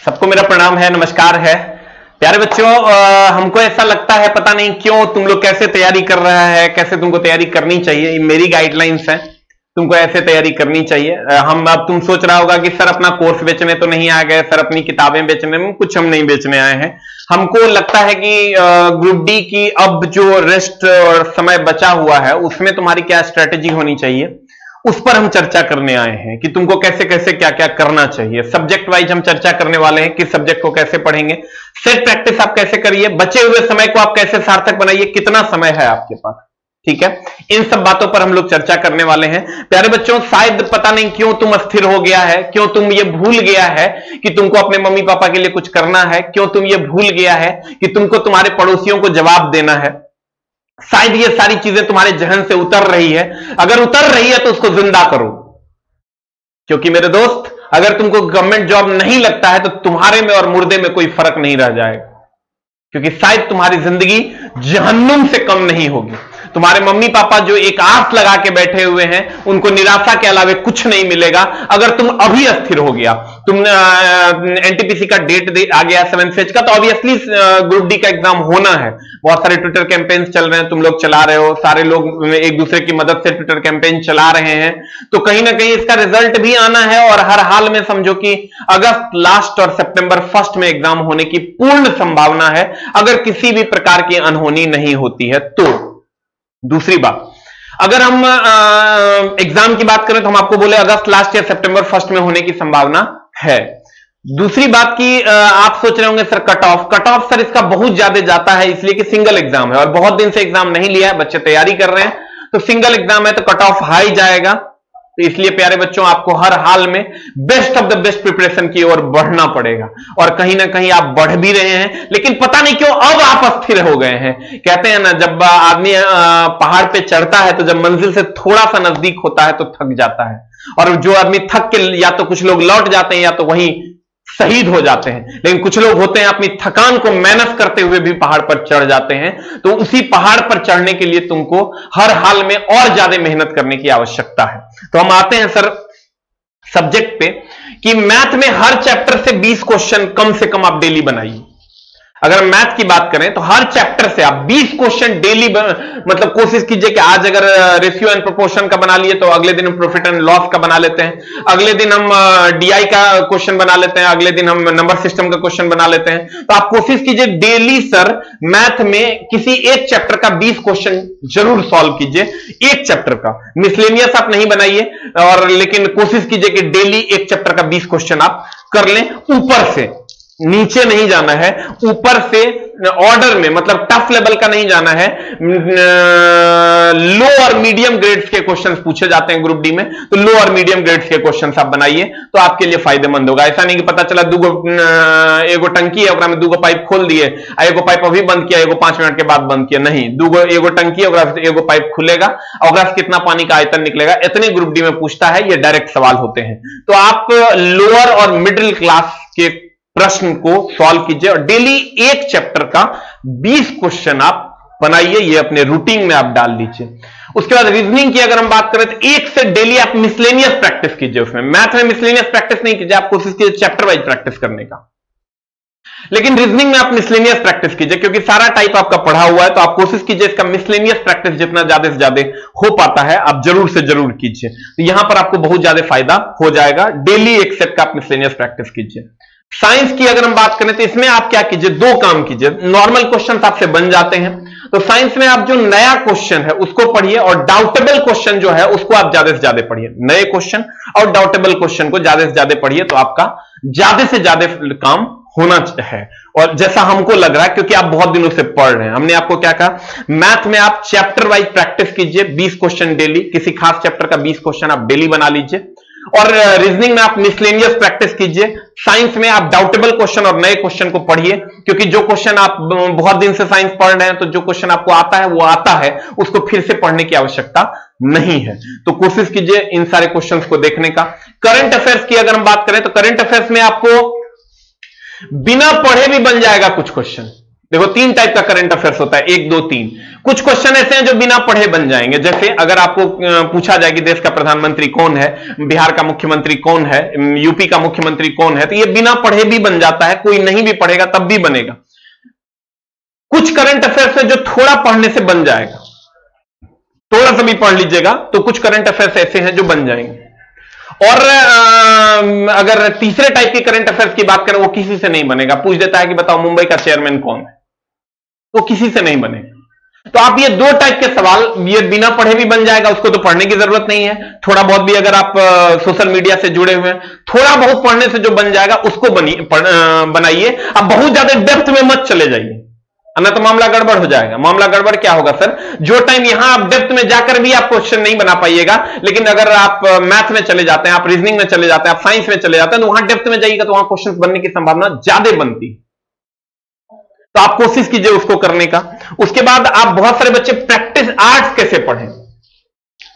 सबको मेरा प्रणाम है, नमस्कार है। प्यारे बच्चों, हमको ऐसा लगता है पता नहीं क्यों तुम लोग कैसे तैयारी कर रहा है, कैसे तुमको तैयारी करनी चाहिए। मेरी गाइडलाइंस है, तुमको ऐसे तैयारी करनी चाहिए। अब तुम सोच रहा होगा कि सर अपना कोर्स बेचने तो नहीं आ गए, सर अपनी किताबें बेचने में। कुछ हम नहीं बेचने आए हैं। हमको लगता है कि ग्रुप डी की अब जो रेस्ट और समय बचा हुआ है उसमें तुम्हारी क्या स्ट्रेटेजी होनी चाहिए, उस पर हम चर्चा करने आए हैं कि तुमको कैसे कैसे क्या क्या करना चाहिए। सब्जेक्ट वाइज हम चर्चा करने वाले हैं, किस सब्जेक्ट को कैसे पढ़ेंगे, सेट प्रैक्टिस आप कैसे करिए, बचे हुए समय को आप कैसे सार्थक बनाइए, कितना समय है आपके पास। ठीक है, इन सब बातों पर हम लोग चर्चा करने वाले हैं। प्यारे बच्चों, शायद पता नहीं क्यों तुम अस्थिर हो गया है, क्यों तुम ये भूल गया है कि तुमको अपने मम्मी पापा के लिए कुछ करना है, क्यों तुम ये भूल गया है कि तुमको तुम्हारे पड़ोसियों को जवाब देना है। शायद ये सारी चीजें तुम्हारे जहन से उतर रही है। अगर उतर रही है तो उसको जिंदा करो, क्योंकि मेरे दोस्त, अगर तुमको गवर्नमेंट जॉब नहीं लगता है तो तुम्हारे में और मुर्दे में कोई फर्क नहीं रह जाएगा, क्योंकि शायद तुम्हारी जिंदगी जहन्नुम से कम नहीं होगी। तुम्हारे मम्मी पापा जो एक आस लगा के बैठे हुए हैं, उनको निराशा के अलावा कुछ नहीं मिलेगा अगर तुम अभी अस्थिर हो गया। तुम एनटीपीसी का डेट आ गया 7 फेज का, तो ऑब्वियसली ग्रुप डी का एग्जाम होना है। बहुत सारे ट्विटर कैंपेन्स चल रहे हैं, तुम लोग चला रहे हो, सारे लोग एक दूसरे की मदद से ट्विटर कैंपेन चला रहे हैं, तो कहीं ना कहीं इसका रिजल्ट भी आना है। और हर हाल में समझो कि अगस्त लास्ट और सितंबर फर्स्ट में एग्जाम होने की पूर्ण संभावना है, अगर किसी भी प्रकार की अनहोनी नहीं होती है तो। दूसरी बात, अगर हम एग्जाम की बात करें तो हम आपको बोले अगस्त लास्ट या सितंबर फर्स्ट में होने की संभावना है। दूसरी बात की आप सोच रहे होंगे सर कट ऑफ सर इसका बहुत ज्यादा जाता है, इसलिए कि सिंगल एग्जाम है और बहुत दिन से एग्जाम नहीं लिया है, बच्चे तैयारी कर रहे हैं, तो सिंगल एग्जाम है तो कट ऑफ हाई जाएगा। तो इसलिए प्यारे बच्चों, आपको हर हाल में best of the best preparation की ओर बढ़ना पड़ेगा। और कहीं ना कहीं आप बढ़ भी रहे हैं, लेकिन पता नहीं क्यों अब आप अस्थिर हो गए हैं। कहते हैं ना, जब आदमी पहाड़ पे चढ़ता है तो जब मंजिल से थोड़ा सा नजदीक होता है तो थक जाता है, और जो आदमी थक के या तो कुछ लोग लौट जाते हैं या तो वहीं शहीद हो जाते हैं। लेकिन कुछ लोग होते हैं अपनी थकान को मैनेज करते हुए भी पहाड़ पर चढ़ जाते हैं। तो उसी पहाड़ पर चढ़ने के लिए तुमको हर हाल में और ज्यादा मेहनत करने की आवश्यकता है। तो हम आते हैं सर सब्जेक्ट पे कि मैथ में हर चैप्टर से 20 क्वेश्चन कम से कम आप डेली बनाइए। अगर मैथ की बात करें तो हर चैप्टर से आप 20 क्वेश्चन डेली मतलब कोशिश कीजिए कि आज अगर रेशियो एंड प्रोपोर्शन का बना लिए तो अगले दिन हम प्रॉफिट एंड लॉस का बना लेते हैं, अगले दिन हम डीआई का क्वेश्चन बना लेते हैं, अगले दिन हम नंबर सिस्टम का क्वेश्चन बना लेते हैं। तो आप कोशिश कीजिए डेली सर मैथ में किसी एक चैप्टर का 20 क्वेश्चन जरूर सॉल्व कीजिए। एक चैप्टर का मिसलेनियस आप नहीं बनाइए, और लेकिन कोशिश कीजिए कि डेली एक चैप्टर का 20 क्वेश्चन आप कर लें। ऊपर से नीचे नहीं जाना है, ऊपर से ऑर्डर में, मतलब टफ लेवल का नहीं जाना है। लो और मीडियम ग्रेड्स के क्वेश्चंस पूछे जाते हैं ग्रुप डी में, तो लो और मीडियम ग्रेड्स के क्वेश्चंस आप बनाइए तो आपके लिए फायदेमंद होगा। ऐसा नहीं कि पता चला एगो टंकी है, में दूगो पाइप खोल दिए, एगो पाइप अभी बंद किया, एगो 5 मिनट के बाद बंद किया, नहीं, एगो टंकी है, एगो पाइप खुलेगा और कितना पानी का आयतन निकलेगा, इतने ग्रुप डी में पूछता है। ये डायरेक्ट सवाल होते हैं। तो आप लोअर और मिडिल क्लास के प्रश्न को सॉल्व कीजिए और डेली एक चैप्टर का 20 क्वेश्चन आप बनाइए, ये अपने रूटीन में आप डाल लीजिए। उसके बाद रीजनिंग की अगर हम बात करें तो एक से डेली आप मिसलेनियस प्रैक्टिस कीजिए। उसमें मैथ में मिसलेनियस प्रैक्टिस नहीं कीजिए, आप कोशिश कीजिए चैप्टर वाइज प्रैक्टिस करने का, लेकिन रीजनिंग में आप मिसलेनियस प्रैक्टिस कीजिए, क्योंकि सारा टाइप आपका पढ़ा हुआ है। तो आप कोशिश कीजिए इसका मिसलेनियस प्रैक्टिस जितना ज्यादा से ज्यादा हो पाता है आप जरूर से जरूर कीजिए, तो यहां पर आपको बहुत ज्यादा फायदा हो जाएगा। डेली एक सेट का आप मिसलेनियस प्रैक्टिस कीजिए। साइंस की अगर हम बात करें तो इसमें आप क्या कीजिए, 2 काम कीजिए। नॉर्मल क्वेश्चन आपसे बन जाते हैं, तो साइंस में आप जो नया क्वेश्चन है उसको पढ़िए, और डाउटेबल क्वेश्चन जो है उसको आप ज्यादा से ज्यादा पढ़िए। नए क्वेश्चन और डाउटेबल क्वेश्चन को ज्यादा से ज्यादा पढ़िए, तो आपका ज्यादा से ज्यादा काम होना है। और जैसा हमको लग रहा है, क्योंकि आप बहुत दिनों से पढ़ रहे हैं, हमने आपको क्या कहा, मैथ में आप चैप्टर वाइज प्रैक्टिस कीजिए, 20 क्वेश्चन डेली, किसी खास चैप्टर का 20 क्वेश्चन आप डेली बना लीजिए। और रीजनिंग में आप मिसलेनियस प्रैक्टिस कीजिए। साइंस में आप डाउटेबल क्वेश्चन और नए क्वेश्चन को पढ़िए, क्योंकि जो क्वेश्चन आप बहुत दिन से साइंस पढ़ रहे हैं तो जो क्वेश्चन आपको आता है वो आता है, उसको फिर से पढ़ने की आवश्यकता नहीं है। तो कोशिश कीजिए इन सारे क्वेश्चंस को देखने का। करंट अफेयर्स की अगर हम बात करें तो करंट अफेयर्स में आपको बिना पढ़े भी बन जाएगा कुछ क्वेश्चन। देखो 3 टाइप का करंट अफेयर्स होता है, 1, 2, 3। कुछ क्वेश्चन ऐसे हैं जो बिना पढ़े बन जाएंगे। जैसे अगर आपको पूछा जाए कि देश का प्रधानमंत्री कौन है, बिहार का मुख्यमंत्री कौन है, यूपी का मुख्यमंत्री कौन है, तो ये बिना पढ़े भी बन जाता है, कोई नहीं भी पढ़ेगा तब भी बनेगा। कुछ करंट अफेयर्स है जो थोड़ा पढ़ने से बन जाएगा, थोड़ा सा भी पढ़ लीजिएगा तो कुछ करंट अफेयर्स ऐसे हैं जो बन जाएंगे। और अगर तीसरे टाइप के करंट अफेयर्स की बात करें, वो किसी से नहीं बनेगा। पूछ देता है कि बताओ मुंबई का चेयरमैन कौन है, तो किसी से नहीं बनेगा। तो आप ये दो टाइप के सवाल, ये बिना पढ़े भी बन जाएगा, उसको तो पढ़ने की जरूरत नहीं है। थोड़ा बहुत भी अगर आप सोशल मीडिया से जुड़े हुए हैं, थोड़ा बहुत पढ़ने से जो बन जाएगा उसको बनाइए। अब बहुत ज्यादा डेप्थ में मत चले जाइए, ना तो मामला गड़बड़ हो जाएगा। मामला गड़बड़ क्या होगा सर, जो टाइम यहां आप डेप्थ में जाकर भी आप क्वेश्चन नहीं बना पाइएगा, लेकिन अगर आप मैथ में चले जाते हैं, आप रीजनिंग में चले जाते हैं, आप साइंस में चले जाते हैं, तो वहां डेप्थ में जाइएगा तो वहां क्वेश्चन बनने की संभावना ज्यादा बनती है। तो आप कोशिश कीजिए उसको करने का। उसके बाद आप, बहुत सारे बच्चे प्रैक्टिस आर्ट्स कैसे पढ़ें,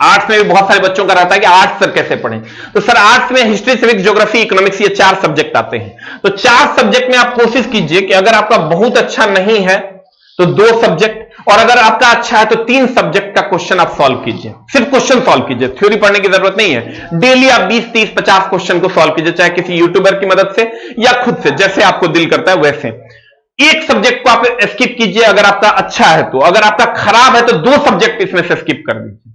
आर्ट्स में भी बहुत सारे बच्चों का रहता है कि आर्ट्स सर कैसे पढ़ें। तो सर आर्ट्स में हिस्ट्री, सिविक्स, ज्योग्राफी, इकोनॉमिक्स, ये 4 सब्जेक्ट आते हैं। तो 4 सब्जेक्ट में आप कोशिश कीजिए कि अगर आपका बहुत अच्छा नहीं है तो 2 सब्जेक्ट, और अगर आपका अच्छा है तो 3 सब्जेक्ट का क्वेश्चन आप सॉल्व कीजिए। सिर्फ क्वेश्चन सॉल्व कीजिए, थ्योरी पढ़ने की जरूरत नहीं है। डेली आप 20, 30, 50 क्वेश्चन को सॉल्व कीजिए, चाहे किसी यूट्यूबर की मदद से या खुद से, जैसे आपको दिल करता है वैसे। एक सब्जेक्ट को आप स्किप कीजिए अगर आपका अच्छा है तो, अगर आपका खराब है तो 2 सब्जेक्ट इसमें से स्किप कर दीजिए।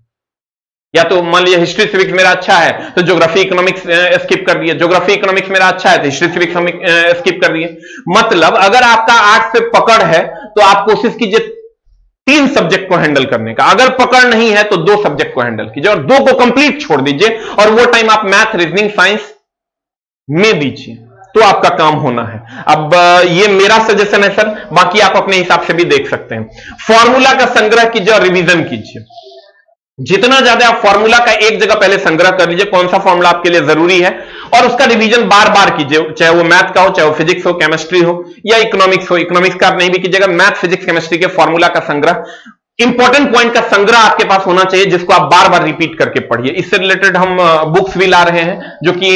या तो मान लीजिए हिस्ट्री सिविक्स मेरा अच्छा है तो ज्योग्राफी इकोनॉमिक्स स्किप कर दिए, ज्योग्राफी इकोनॉमिक्स मेरा अच्छा है तो हिस्ट्री सिविक्स स्किप कर दिए। मतलब अगर आपका आर्ट्स पे पकड़ है तो आप कोशिश कीजिए 3 सब्जेक्ट को हैंडल करने का। अगर पकड़ नहीं है तो 2 सब्जेक्ट को हैंडल कीजिए और 2 को कंप्लीट छोड़ दीजिए, और वो टाइम आप मैथ, रीजनिंग, साइंस में दीजिए, तो आपका काम होना है। अब ये मेरा सजेशन है सर, बाकी आप अपने हिसाब से भी देख सकते हैं। फॉर्मूला का संग्रह कीजिए और रिवीजन कीजिए। जितना ज्यादा आप फॉर्मूला का एक जगह पहले संग्रह कर लीजिए, कौन सा फॉर्मूला आपके लिए जरूरी है, और उसका रिवीजन बार बार कीजिए, चाहे वो मैथ का हो, चाहे वो फिजिक्स हो, केमिस्ट्री हो या इकोनॉमिक्स हो। इकोनॉमिक्स का आप नहीं भी कीजिएगा, मैथ, फिजिक्स, केमिस्ट्री के फॉर्मूला का संग्रह, इंपॉर्टेंट पॉइंट का संग्रह आपके पास होना चाहिए, जिसको आप बार बार रिपीट करके पढ़िए। इससे रिलेटेड हम बुक्स भी ला रहे हैं, जो कि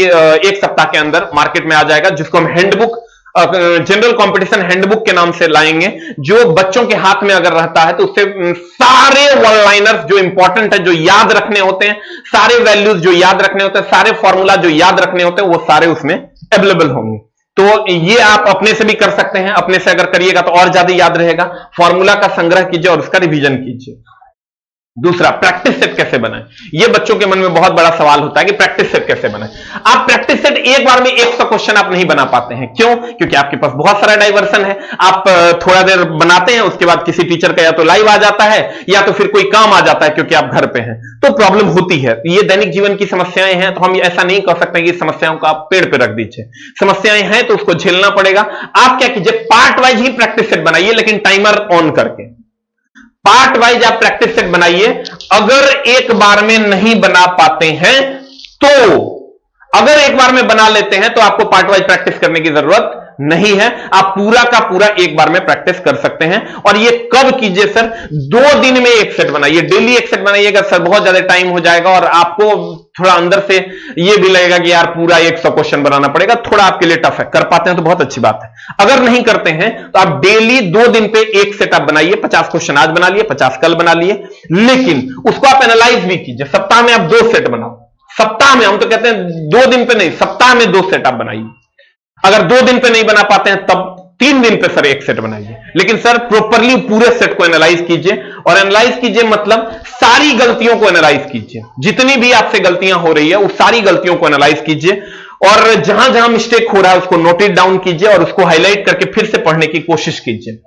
1 सप्ताह के अंदर मार्केट में आ जाएगा, जिसको हम हैंडबुक, जनरल कंपटीशन हैंडबुक के नाम से लाएंगे। जो बच्चों के हाथ में अगर रहता है तो उससे सारे वन लाइनर्स जो इंपॉर्टेंट है, जो याद रखने होते हैं, सारे वैल्यूज जो याद रखने होते हैं, सारे फॉर्मूला जो याद रखने होते हैं, वो सारे उसमें अवेलेबल होंगे। तो ये आप अपने से भी कर सकते हैं, अपने से अगर करिएगा तो और ज्यादा याद रहेगा। फॉर्मूला का संग्रह कीजिए और उसका रिवीजन कीजिए। दूसरा, प्रैक्टिस सेट कैसे बनाएं। ये बच्चों के मन में बहुत बड़ा सवाल होता है कि प्रैक्टिस सेट कैसे बनाएं। आप प्रैक्टिस सेट एक बार में 100 क्वेश्चन आप नहीं बना पाते हैं। क्यों? क्योंकि आपके पास बहुत सारा डाइवर्सन है। आप थोड़ा देर बनाते हैं, उसके बाद किसी टीचर का या तो लाइव आ जाता है या तो फिर कोई काम आ जाता है, क्योंकि आप घर पे हैं, तो प्रॉब्लम होती है। ये दैनिक जीवन की समस्याएं हैं, तो हम ऐसा नहीं कर सकते कि समस्याओं को आप पेड़ पे रख दीजिए। समस्याएं हैं तो उसको झेलना पड़ेगा। आप क्या कीजिए, पार्ट वाइज ही प्रैक्टिस सेट बनाइए, लेकिन टाइमर ऑन करके पार्ट वाइज आप प्रैक्टिस सेट बनाइए। अगर एक बार में नहीं बना पाते हैं तो, अगर एक बार में बना लेते हैं तो आपको पार्ट वाइज प्रैक्टिस करने की जरूरत नहीं है। आप पूरा का पूरा एक बार में प्रैक्टिस कर सकते हैं। और ये कब कीजिए सर? 2 दिन में एक सेट बनाइए, डेली एक सेट बनाइएगा सर, बहुत ज्यादा टाइम हो जाएगा और आपको थोड़ा अंदर से ये भी लगेगा कि यार पूरा 100 क्वेश्चन बनाना पड़ेगा, थोड़ा आपके लिए टफ है। कर पाते हैं तो बहुत अच्छी बात है, अगर नहीं करते हैं तो आप डेली 2 दिन पे एक सेट आप बनाइए। 50 क्वेश्चन आज बना लिए, 50 कल बना लिए, लेकिन उसको आप एनालाइज भी कीजिए। सप्ताह में आप 2 सेट बनाओ। सप्ताह में, हम तो कहते हैं 2 दिन पे नहीं, सप्ताह में 2 सेट आप बनाइए। अगर 2 दिन पे नहीं बना पाते हैं तब 3 दिन पे सर एक सेट बनाइए, लेकिन सर प्रॉपरली पूरे सेट को एनालाइज कीजिए। और एनालाइज कीजिए मतलब सारी गलतियों को एनालाइज कीजिए। जितनी भी आपसे गलतियां हो रही है उस सारी गलतियों को एनालाइज कीजिए, और जहां जहां मिस्टेक हो रहा है उसको नोट इट डाउन कीजिए और उसको हाईलाइट करके फिर से पढ़ने की कोशिश कीजिए।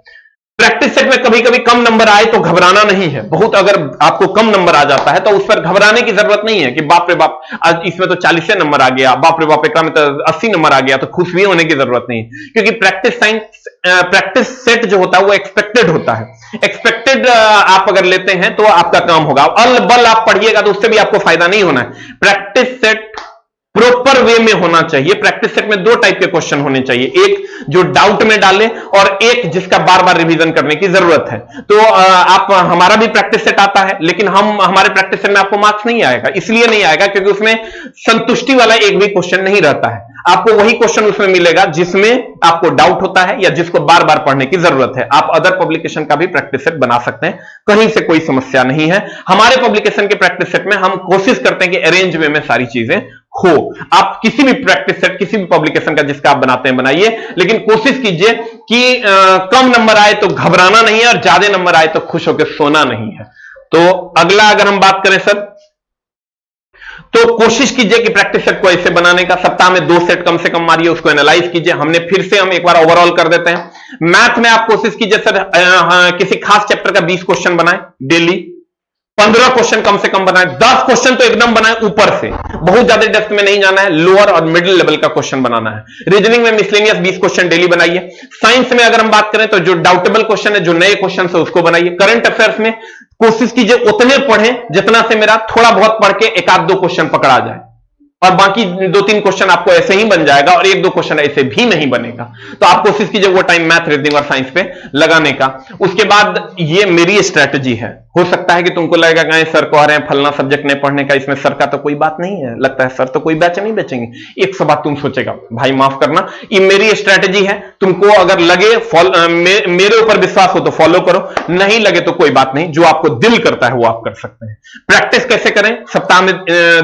प्रैक्टिस सेट में कभी कभी कम नंबर आए तो घबराना नहीं है। बहुत अगर आपको कम नंबर आ जाता है तो उस पर घबराने की जरूरत नहीं है कि बाप रे बाप आज इसमें तो 40 नंबर आ गया, बाप रे बाप एक में तो 80 नंबर आ गया, तो खुश भी होने की जरूरत नहीं। क्योंकि प्रैक्टिस सेट जो होता है वो एक्सपेक्टेड होता है। एक्सपेक्टेड आप अगर लेते हैं तो आपका काम होगा। अल बल आप पढ़िएगा तो उससे भी आपको फायदा नहीं होना है। प्रैक्टिस सेट प्रॉपर वे में होना चाहिए। प्रैक्टिस सेट में 2 टाइप के क्वेश्चन होने चाहिए, एक जो डाउट में डाले और एक जिसका बार बार रिवीजन करने की जरूरत है। तो आप, हमारा भी प्रैक्टिस सेट आता है, लेकिन हमारे प्रैक्टिस सेट में आपको मार्क्स नहीं आएगा। इसलिए नहीं आएगा क्योंकि उसमें संतुष्टि वाला एक भी क्वेश्चन नहीं रहता है। आपको वही क्वेश्चन उसमें मिलेगा जिसमें आपको डाउट होता है या जिसको बार बार पढ़ने की जरूरत है। आप अदर पब्लिकेशन का भी प्रैक्टिस सेट बना सकते हैं, कहीं से कोई समस्या नहीं है। हमारे पब्लिकेशन के प्रैक्टिस सेट में हम कोशिश करते हैं कि अरेंज वे में सारी चीजें हो। आप किसी भी प्रैक्टिस सेट किसी भी पब्लिकेशन का जिसका आप बनाते हैं बनाइए, लेकिन कोशिश कीजिए कि कम नंबर आए तो घबराना नहीं है और ज्यादा नंबर आए तो खुश होकर सोना नहीं है। तो अगला अगर हम बात करें सर, तो कोशिश कीजिए कि प्रैक्टिस सेट को ऐसे बनाने का, सप्ताह में 2 सेट कम से कम मारिए, उसको एनालाइज कीजिए। हमने फिर से हम एक बार ओवरऑल कर देते हैं। मैथ में आप कोशिश कीजिए सर किसी खास चैप्टर का 20 क्वेश्चन बनाए डेली, 15 क्वेश्चन कम से कम बनाए, 10 क्वेश्चन तो एकदम बनाए ऊपर से, बहुत ज्यादा डेप्थ में नहीं जाना है, लोअर और मिडिल लेवल का क्वेश्चन बनाना है। रीजनिंग में मिसलेनियस 20 क्वेश्चन डेली बनाइए। साइंस में अगर हम बात करें तो जो डाउटेबल क्वेश्चन है, जो नए क्वेश्चन है उसको बनाइए। करंट अफेयर्स में कोशिश कीजिए उतने पढ़ें जितना से मेरा थोड़ा बहुत पढ़ के एक आध 2 क्वेश्चन पकड़ा जाए, और बाकी 2-3 क्वेश्चन आपको ऐसे ही बन जाएगा और 1-2 क्वेश्चन ऐसे भी नहीं बनेगा। तो आप कोशिश कीजिए वो टाइम मैथ, रीजनिंग और साइंस पे लगाने का। उसके बाद ये मेरी स्ट्रेटजी है। हो सकता है कि तुमको लगेगा कि सर कह रहे हैं फलना सब्जेक्ट नहीं पढ़ने का, इसमें सर का तो कोई बात नहीं है, लगता है सर तो कोई बैच नहीं बेचेंगे। एक सब बात तुम सोचेगा, भाई माफ करना, ये मेरी स्ट्रेटजी है। तुमको अगर लगे मेरे ऊपर विश्वास हो तो फॉलो करो, नहीं लगे तो कोई बात नहीं, जो आपको दिल करता है वो आप कर सकते हैं। प्रैक्टिस कैसे करें? सप्ताह में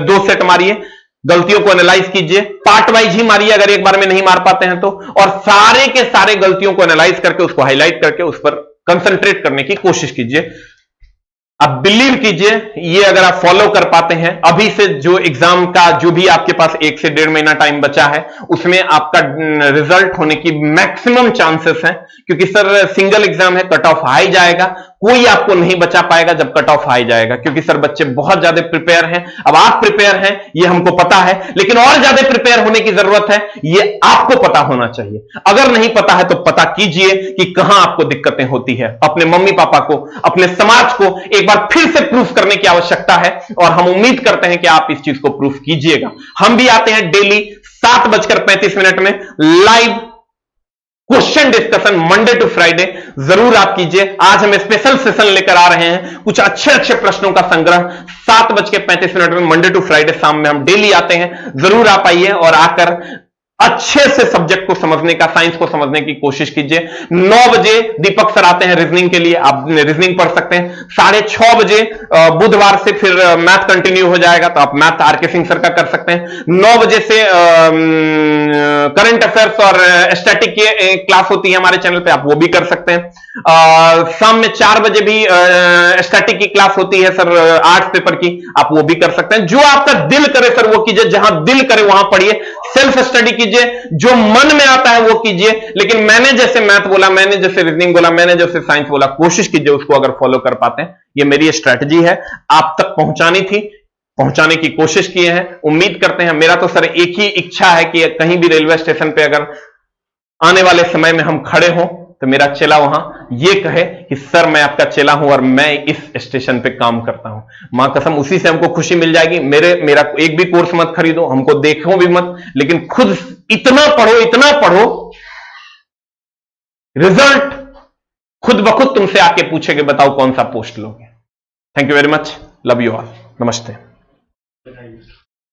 2 सेट मारिए, गलतियों को एनालाइज कीजिए, पार्ट वाइज ही मारिए अगर एक बार में नहीं मार पाते हैं तो, और सारे के सारे गलतियों को एनालाइज करके उसको हाईलाइट करके उस पर कंसंट्रेट करने की कोशिश कीजिए। आप बिलीव कीजिए, ये अगर आप फॉलो कर पाते हैं, अभी से जो एग्जाम का जो भी आपके पास 1 से 1.5 महीना टाइम बचा है, उसमें आपका रिजल्ट होने की मैक्सिमम चांसेस हैं। क्योंकि सर सिंगल एग्जाम है, कट ऑफ हाई जाएगा, कोई आपको नहीं बचा पाएगा जब कट ऑफ हाई जाएगा। क्योंकि सर बच्चे बहुत ज्यादा प्रिपेयर हैं। अब आप प्रिपेयर हैं ये हमको पता है, लेकिन और ज्यादा प्रिपेयर होने की जरूरत है, ये आपको पता होना चाहिए। अगर नहीं पता है तो पता कीजिए कि कहां आपको दिक्कतें होती है। अपने मम्मी पापा को, अपने समाज को एक बार फिर से प्रूफ करने की आवश्यकता है, और हम उम्मीद करते हैं कि आप इस चीज को प्रूफ कीजिएगा। हम भी आते हैं डेली 7:35 में live question discussion, Monday to Friday, जरूर आप कीजिए। आज हम स्पेशल सेशन लेकर आ रहे हैं, कुछ अच्छे अच्छे प्रश्नों का संग्रह। 7:35 में मंडे टू फ्राइडे शाम में हम डेली आते हैं, जरूर आप आइए और आकर अच्छे से सब्जेक्ट को समझने का, साइंस को समझने की कोशिश कीजिए। 9 बजे दीपक सर आते हैं रीजनिंग के लिए, आप रीजनिंग पढ़ सकते हैं। 6:30 बजे बुधवार से फिर मैथ कंटिन्यू हो जाएगा, तो आप मैथ आरके सिंह सर का कर सकते हैं। 9 बजे से करंट अफेयर्स और स्टैटिक की क्लास होती है हमारे चैनल पे, आप वो भी कर सकते हैं। शाम में 4 बजे भी स्टैटिक की क्लास होती है सर, आर्ट्स पेपर की, आप वो भी कर सकते हैं। जो आपका दिल करे सर वो कीजिए, जहां दिल करे वहां पढ़िए, सेल्फ स्टडी कीजिए, जो मन में आता है वो कीजिए। लेकिन मैंने जैसे मैथ बोला, मैंने जैसे रीजनिंग बोला, मैंने जैसे साइंस बोला, कोशिश कीजिए उसको अगर फॉलो कर पाते हैं। ये मेरी स्ट्रेटजी है, आप तक पहुंचानी थी, पहुंचाने की कोशिश किए हैं। उम्मीद करते हैं, मेरा तो सर एक ही इच्छा है कि कहीं भी रेलवे स्टेशन पे अगर आने वाले समय में हम खड़े हों तो मेरा चेला वहां ये कहे कि सर मैं आपका चेला हूं और मैं इस स्टेशन पे काम करता हूं। मां कसम उसी से हमको खुशी मिल जाएगी। मेरा एक भी कोर्स मत खरीदो, हमको देखो भी मत, लेकिन खुद इतना पढ़ो, रिजल्ट खुद ब खुद तुमसे आके पूछे कि बताओ कौन सा पोस्ट लोगे। Thank you very much, love you all, नमस्ते।